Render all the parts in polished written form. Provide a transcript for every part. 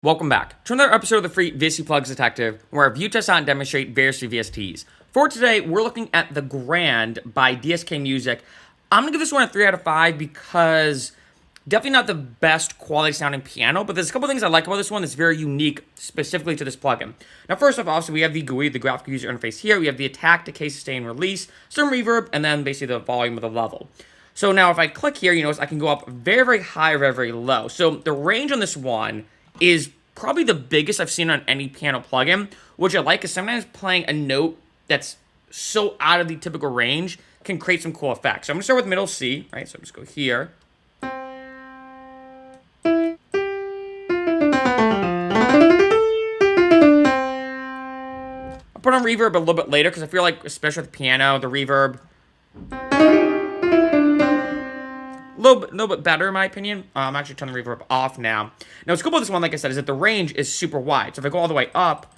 Welcome back to another episode of the free VST Plugs Detective, where I review, test out, and demonstrate various VSTs. For today, we're looking at The Grand by DSK Music. I'm going to give this one a 3 out of 5 because definitely not the best quality sounding piano, but there's a couple things I like about this one that's very unique specifically to this plugin. Now, first off, obviously, we have the GUI, the graphical user interface here. We have the attack, decay, sustain, release, some reverb, and then basically the volume of the level. So now if I click here, you notice I can go up very, very high or very, very low. So the range on this one is probably the biggest I've seen on any piano plugin, which I like, is sometimes playing a note that's so out of the typical range can create some cool effects. So I'm gonna start with middle C, right? So I'm just go here. I'll put on reverb a little bit later because I feel like, especially with the piano, the reverb little bit better in my opinion. I'm actually turning the reverb off now. Now, what's cool about this one, like I said, is that the range is super wide. So if I go all the way up,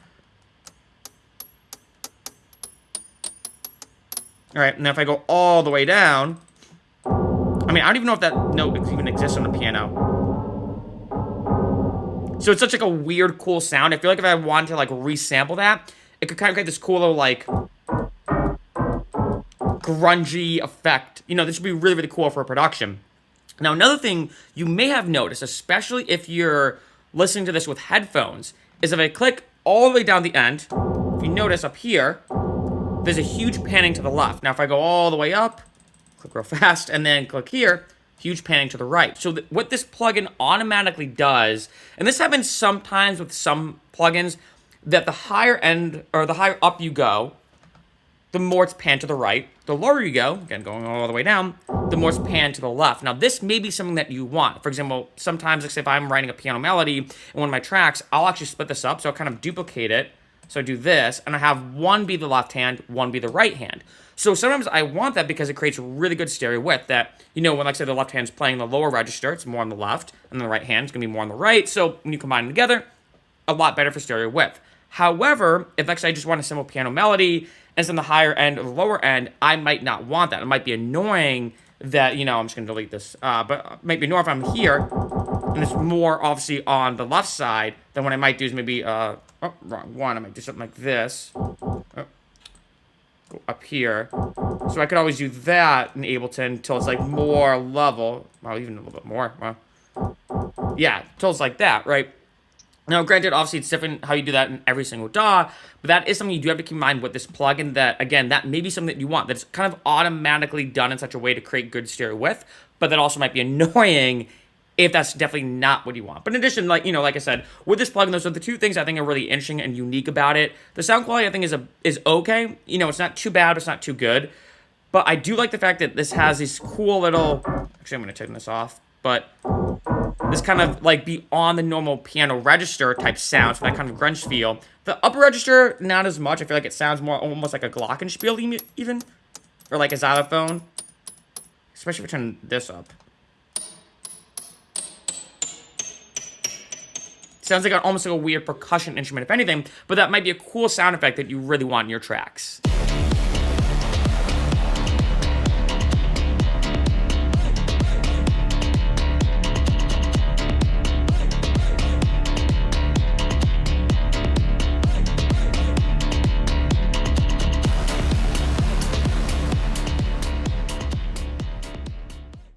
all right, and then if I go all the way down, I mean, I don't even know if that note even exists on the piano. So it's such like a weird, cool sound. I feel like if I wanted to like resample that, it could kind of create this cool little like grungy effect. You know, this would be really, really cool for a production. Now, another thing you may have noticed, especially if you're listening to this with headphones, is if I click all the way down the end, if you notice up here, there's a huge panning to the left. Now, if I go all the way up, click real fast, and then click here, huge panning to the right. So what this plugin automatically does, and this happens sometimes with some plugins, that the higher end, or the higher up you go, the more it's panned to the right. The lower you go, again, going all the way down, the more it's panned to the left. Now, this may be something that you want. For example, sometimes, like, say, if I'm writing a piano melody in one of my tracks, I'll actually split this up, so I'll kind of duplicate it. So I do this, and I have one be the left hand, one be the right hand. So sometimes I want that because it creates really good stereo width that, you know, when, like, say, the left hand's playing the lower register, it's more on the left, and the right hand's going to be more on the right. So when you combine them together, a lot better for stereo width. However, if, like, say, I just want a simple piano melody, and it's on the higher end or the lower end, I might not want that. It might be annoying that, you know, I'm just going to delete this. But it might be annoying if I'm here, and it's more, obviously, on the left side, then what I might do is maybe, oh, wrong one. I might do something like this. Oh, go up here. So I could always do that in Ableton until it's, like, more level. Well, even a little bit more. Well, yeah, until it's like that, right? Now, granted, obviously, it's different how you do that in every single DAW, but that is something you do have to keep in mind with this plugin that, again, that may be something that you want, that's kind of automatically done in such a way to create good stereo width, but that also might be annoying if that's definitely not what you want. But in addition, like, you know, like I said, with this plugin, those are the two things I think are really interesting and unique about it. The sound quality, I think, is okay. You know, it's not too bad, it's not too good, but I do like the fact that this has these cool little, actually, I'm going to turn this off, but this kind of like beyond the normal piano register type sounds for that kind of grunge feel. The upper register, not as much. I feel like it sounds more almost like a glockenspiel even, or like a xylophone, especially if I turn this up. Sounds like almost like a weird percussion instrument, if anything, but that might be a cool sound effect that you really want in your tracks.